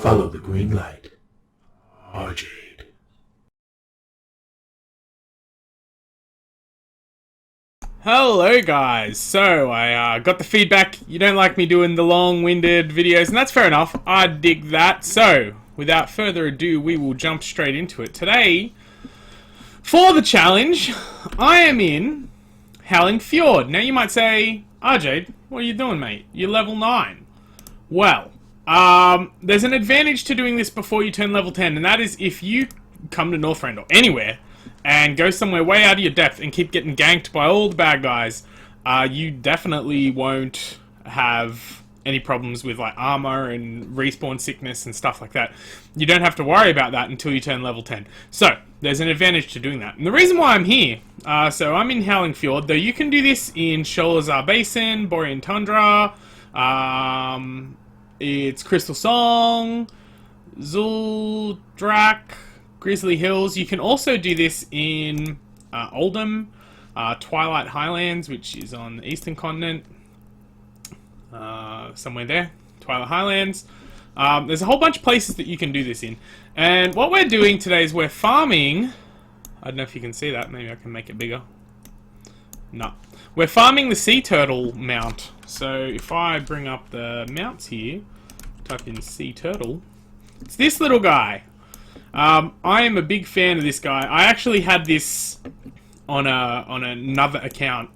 Follow the green light. Arjade. Hello guys, so I got the feedback you don't like me doing the long-winded videos, and that's fair enough, I dig that. So, without further ado, we will jump straight into it. Today, for the challenge, I am in Howling Fjord. Now you might say, Arjade, what are you doing, mate? You're level 9. Well, there's an advantage to doing this before you turn level 10, and that is if you come to Northrend or anywhere and go somewhere way out of your depth and keep getting ganked by all the bad guys, you definitely won't have any problems with like armor and respawn sickness and stuff like that. You don't have to worry about that until you turn level 10. So, there's an advantage to doing that. And the reason why I'm here, so I'm in Howling Fjord, though you can do this in Sholazar Basin, Borean Tundra, it's Crystal Song, Zuldrak, Grizzly Hills. You can also do this in Oldham, Twilight Highlands, which is on the eastern continent, somewhere there, Twilight Highlands. There's a whole bunch of places that you can do this in. And what we're doing today is we're farming, I don't know if you can see that, maybe I can make it bigger. No. We're farming the sea turtle mount. So if I bring up the mounts here, type in sea turtle, it's this little guy. I am a big fan of this guy. I actually had this on another account,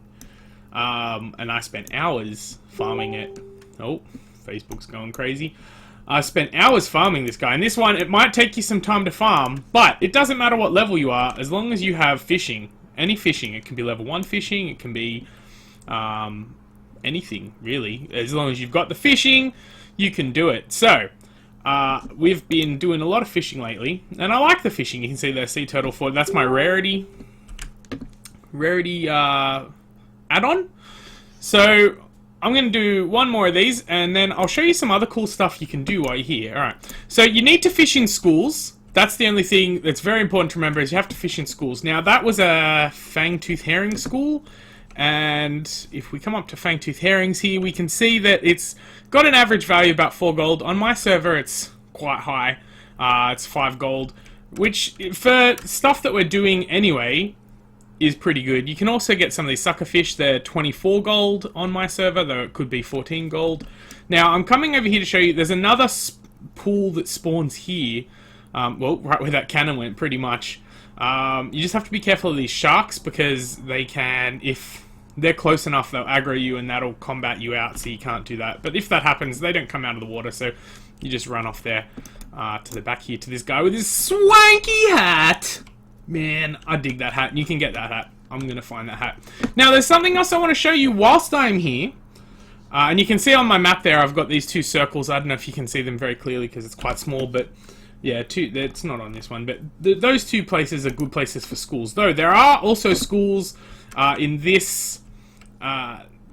and I spent hours farming it. Oh, Facebook's going crazy. I spent hours farming this guy, and this one, it might take you some time to farm, but it doesn't matter what level you are, as long as you have fishing. Any fishing. It can be level 1 fishing, it can be anything, really. As long as you've got the fishing, you can do it. So, we've been doing a lot of fishing lately, and I like the fishing. You can see the sea turtle fort. That's my rarity add-on. So I'm going to do one more of these, and then I'll show you some other cool stuff you can do while you're here. Alright, so you need to fish in schools. That's the only thing that's very important to remember, is you have to fish in schools. Now, that was a fangtooth herring school, and if we come up to fangtooth herrings here, we can see that it's got an average value of about 4 gold. On my server, it's quite high. It's 5 gold, which, for stuff that we're doing anyway, is pretty good. You can also get some of these sucker fish. They're 24 gold on my server, though it could be 14 gold. Now, I'm coming over here to show you, there's another pool that spawns here. Well, right where that cannon went, pretty much. You just have to be careful of these sharks, because they can, if they're close enough, they'll aggro you and that'll combat you out, so you can't do that. But if that happens, they don't come out of the water, so you just run off there to the back here to this guy with his swanky hat. Man, I dig that hat, and you can get that hat. I'm going to find that hat. Now, there's something else I want to show you whilst I'm here. And you can see on my map there, I've got these 2 circles. I don't know if you can see them very clearly because it's quite small, but yeah, it's not on this one. But those 2 places are good places for schools. Though, there are also schools in this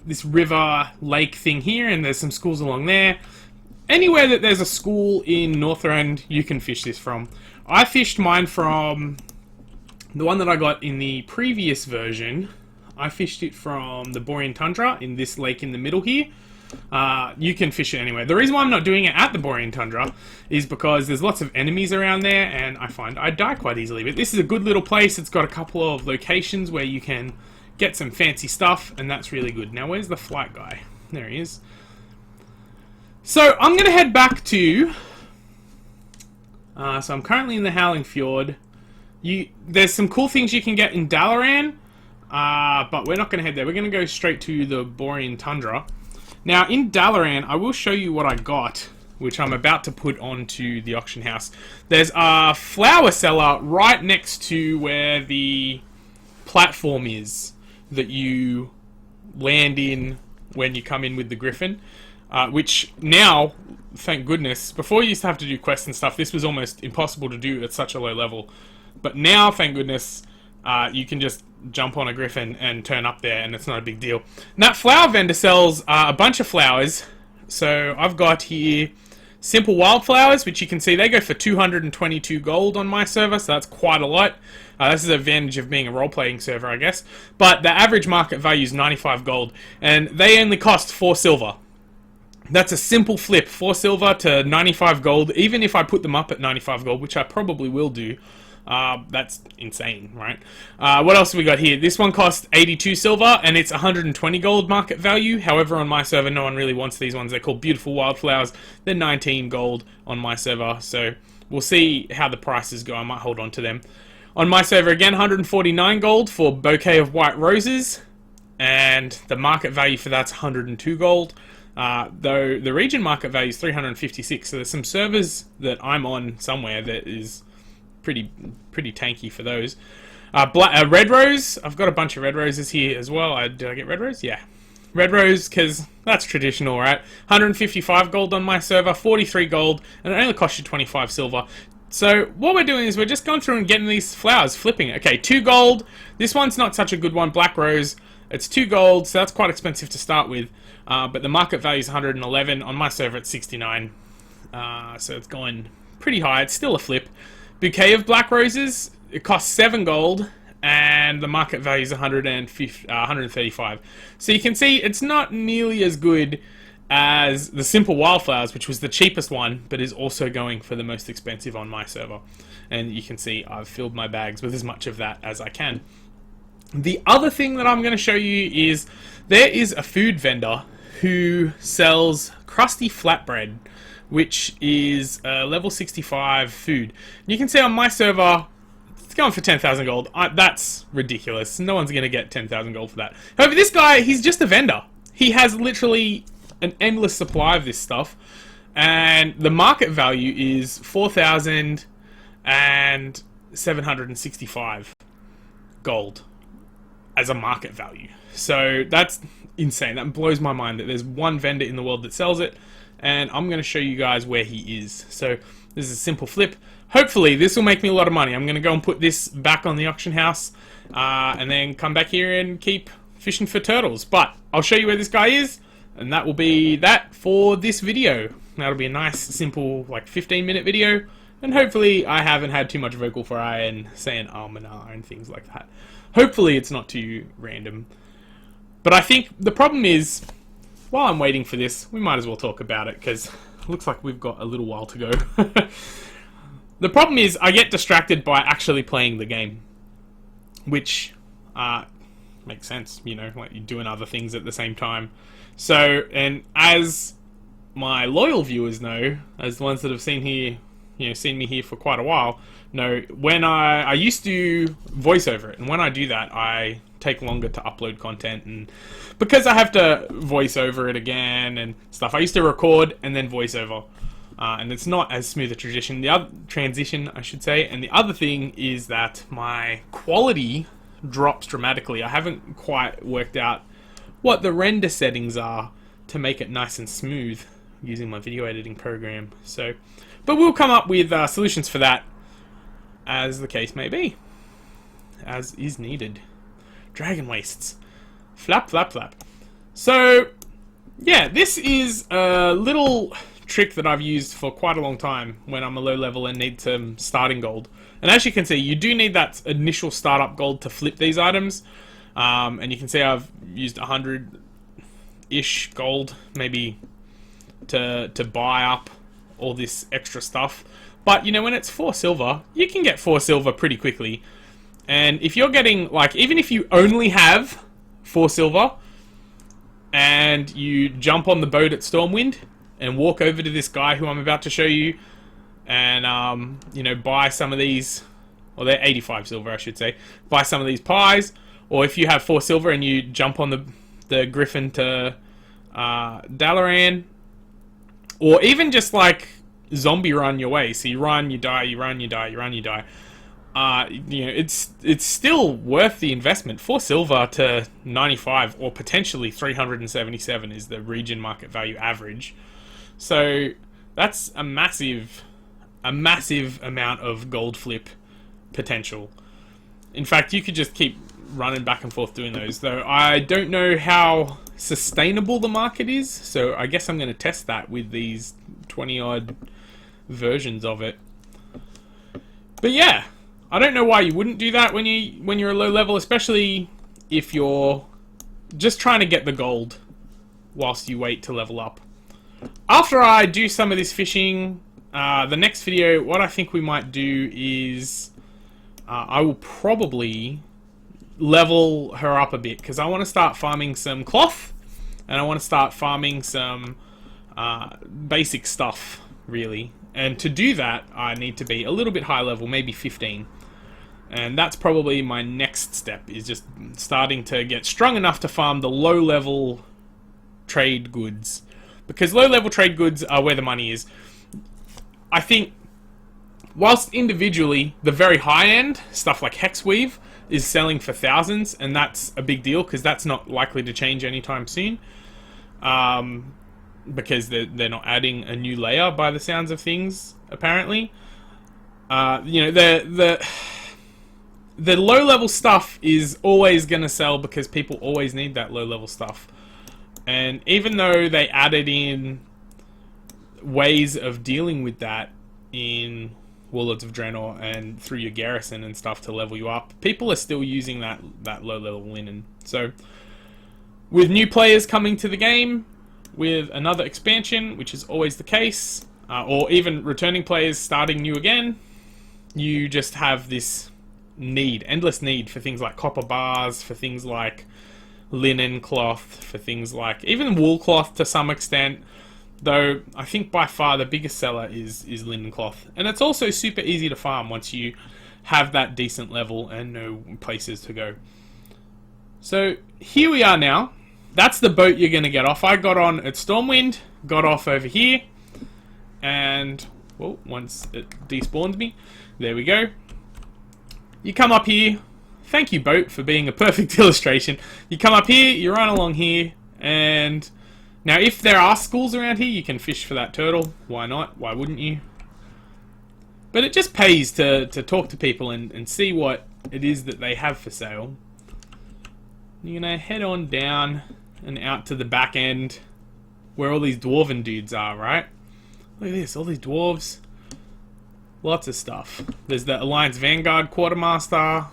this river lake thing here, and there's some schools along there. Anywhere that there's a school in Northrend, you can fish this from. I fished mine from the one that I got in the previous version. I fished it from the Borean Tundra in this lake in the middle here. You can fish it anywhere. The reason why I'm not doing it at the Borean Tundra is because there's lots of enemies around there, and I find I die quite easily. But this is a good little place. It's got a couple of locations where you can get some fancy stuff, and that's really good. Now, where's the flight guy? There he is. So, I'm going to head back to... so, I'm currently in the Howling Fjord. There's some cool things you can get in Dalaran, but we're not going to head there. We're going to go straight to the Borean Tundra. Now, in Dalaran, I will show you what I got, which I'm about to put onto the auction house. There's a flower seller right next to where the platform is that you land in when you come in with the Griffin, which now, thank goodness, before you used to have to do quests and stuff, this was almost impossible to do at such a low level. But now, thank goodness, you can just jump on a Griffin and turn up there, and it's not a big deal. And that flower vendor sells a bunch of flowers. So I've got here simple wildflowers, which you can see they go for 222 gold on my server, so that's quite a lot. This is the advantage of being a role-playing server, I guess. But the average market value is 95 gold, and they only cost 4 silver. That's a simple flip, 4 silver to 95 gold. Even if I put them up at 95 gold, which I probably will do, that's insane, right? What else have we got here? This one costs 82 silver, and it's 120 gold market value. However, on my server, no one really wants these ones. They're called Beautiful Wildflowers. They're 19 gold on my server, so we'll see how the prices go. I might hold on to them. On my server, again, 149 gold for Bouquet of White Roses, and the market value for that's 102 gold. Though the region market value is 356, so there's some servers that I'm on somewhere that is pretty tanky for those. Red Rose, I've got a bunch of Red Roses here as well. Did I get Red Rose? Yeah. Red Rose, because that's traditional, right? 155 gold on my server, 43 gold, and it only costs you 25 silver. So what we're doing is we're just going through and getting these flowers, flipping it. Okay, 2 gold. This one's not such a good one, Black Rose. It's 2 gold, so that's quite expensive to start with. But the market value is 111. On my server, it's 69. So it's going pretty high. It's still a flip. Bouquet of Black Roses, it costs 7 gold, and the market value is 135. So you can see it's not nearly as good as the Simple Wildflowers, which was the cheapest one, but is also going for the most expensive on my server. And you can see I've filled my bags with as much of that as I can. The other thing that I'm going to show you is there is a food vendor who sells crusty flatbread, which is level 65 food. You can see on my server, it's going for 10,000 gold. That's ridiculous. No one's going to get 10,000 gold for that. However, this guy, he's just a vendor. He has literally an endless supply of this stuff, and the market value is 4,765 gold as a market value. So that's insane. That blows my mind that there's one vendor in the world that sells it, and I'm going to show you guys where he is. So this is a simple flip. Hopefully this will make me a lot of money. I'm going to go and put this back on the auction house, and then come back here and keep fishing for turtles. But I'll show you where this guy is, and that will be that for this video. That'll be a nice, simple, like 15-minute video, and hopefully I haven't had too much vocal fry and saying almanar and things like that. Hopefully it's not too random. But I think the problem is, while I'm waiting for this, we might as well talk about it, because it looks like we've got a little while to go. The problem is, I get distracted by actually playing the game, which makes sense, you know, like you're doing other things at the same time. So, and as my loyal viewers know, as the ones that have seen here, you know, seen me here for quite a while, know when I used to voice over it, and when I do that, I take longer to upload content, and because I have to voice over it again and stuff, I used to record and then voice over, and it's not as smooth a transition, I should say. And the other thing is that my quality drops dramatically. I haven't quite worked out what the render settings are to make it nice and smooth using my video editing program. So, but we'll come up with solutions for that, as the case may be, as is needed. Dragon wastes. Flap, flap, flap. So, yeah, this is a little trick that I've used for quite a long time when I'm a low level and need some starting gold. And as you can see, you do need that initial startup gold to flip these items. And you can see I've used 100-ish gold, maybe, to buy up all this extra stuff. But, you know, when it's 4 silver, you can get 4 silver pretty quickly. And if you're getting, like, even if you only have 4 silver, and you jump on the boat at Stormwind, and walk over to this guy who I'm about to show you, and, you know, buy some of these, well, they're 85 silver, I should say, buy some of these pies, or if you have 4 silver and you jump on the griffin to Dalaran, or even just, like, zombie run your way. So you run, you die, you run, you die, you run, you die. You know, it's still worth the investment. 4 silver to 95, or potentially 377 is the region market value average. So that's a massive amount of gold flip potential. In fact, you could just keep running back and forth doing those, though I don't know how sustainable the market is, so I guess I'm going to test that with these 20 odd versions of it. But yeah, I don't know why you wouldn't do that when you're a low level, especially if you're just trying to get the gold whilst you wait to level up. after I do some of this fishing, the next video, what I think we might do is I will probably level her up a bit, because I want to start farming some cloth, and I want to start farming some basic stuff, really. And to do that, I need to be a little bit high level, maybe 15. And that's probably my next step, is just starting to get strong enough to farm the low level trade goods. Because low level trade goods are where the money is. I think, whilst individually, the very high end, stuff like Hexweave, is selling for thousands, and that's a big deal, because that's not likely to change anytime soon. Because they're not adding a new layer by the sounds of things, apparently. You know, the low level stuff is always going to sell, because people always need that low level stuff. And even though they added in ways of dealing with that in Warlords of Draenor and through your garrison and stuff to level you up, people are still using that low level linen. So with new players coming to the game, with another expansion, which is always the case, or even returning players starting new again, you just have this endless need for things like copper bars, for things like linen cloth, for things like even wool cloth to some extent, though I think by far the biggest seller is linen cloth. And it's also super easy to farm once you have that decent level and know places to go. So here we are now. That's the boat you're going to get off. I got on at Stormwind, got off over here, and, well, once it despawned me, there we go. You come up here. Thank you, boat, for being a perfect illustration. You come up here, you run along here, and now if there are schools around here, you can fish for that turtle. Why not? Why wouldn't you? But it just pays to talk to people and see what it is that they have for sale. You're going to head on down and out to the back end where all these dwarven dudes are, right? Look at this, all these dwarves. Lots of stuff. There's the Alliance Vanguard Quartermaster.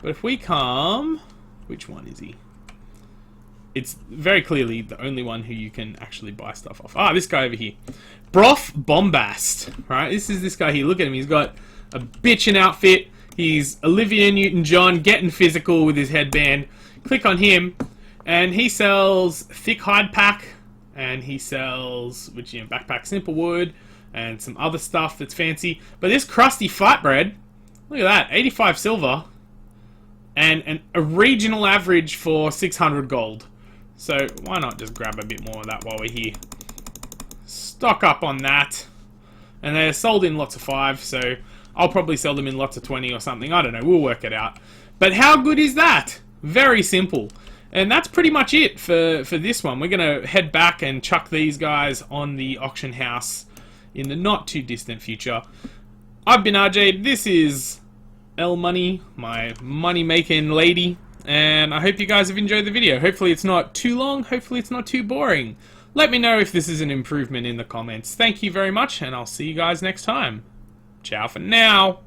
But if we come... Which one is he? It's very clearly the only one who you can actually buy stuff off. Ah, this guy over here. Broth Bombast. Right, this is this guy here. Look at him. He's got a bitchin' outfit. He's Olivia Newton-John getting physical with his headband. Click on him, and he sells thick hide pack, and he sells, which, you know, backpack simple wood, and some other stuff that's fancy. But this crusty flatbread, look at that, 85 silver, and a regional average for 600 gold. So why not just grab a bit more of that while we're here? Stock up on that. And they're sold in lots of 5, so I'll probably sell them in lots of 20 or something. I don't know, we'll work it out. But how good is that? Very simple. And that's pretty much it for this one. We're going to head back and chuck these guys on the auction house in the not too distant future. I've been Arjade. This is L Money, my money-making lady. And I hope you guys have enjoyed the video. Hopefully it's not too long. Hopefully it's not too boring. Let me know if this is an improvement in the comments. Thank you very much, and I'll see you guys next time. Ciao for now.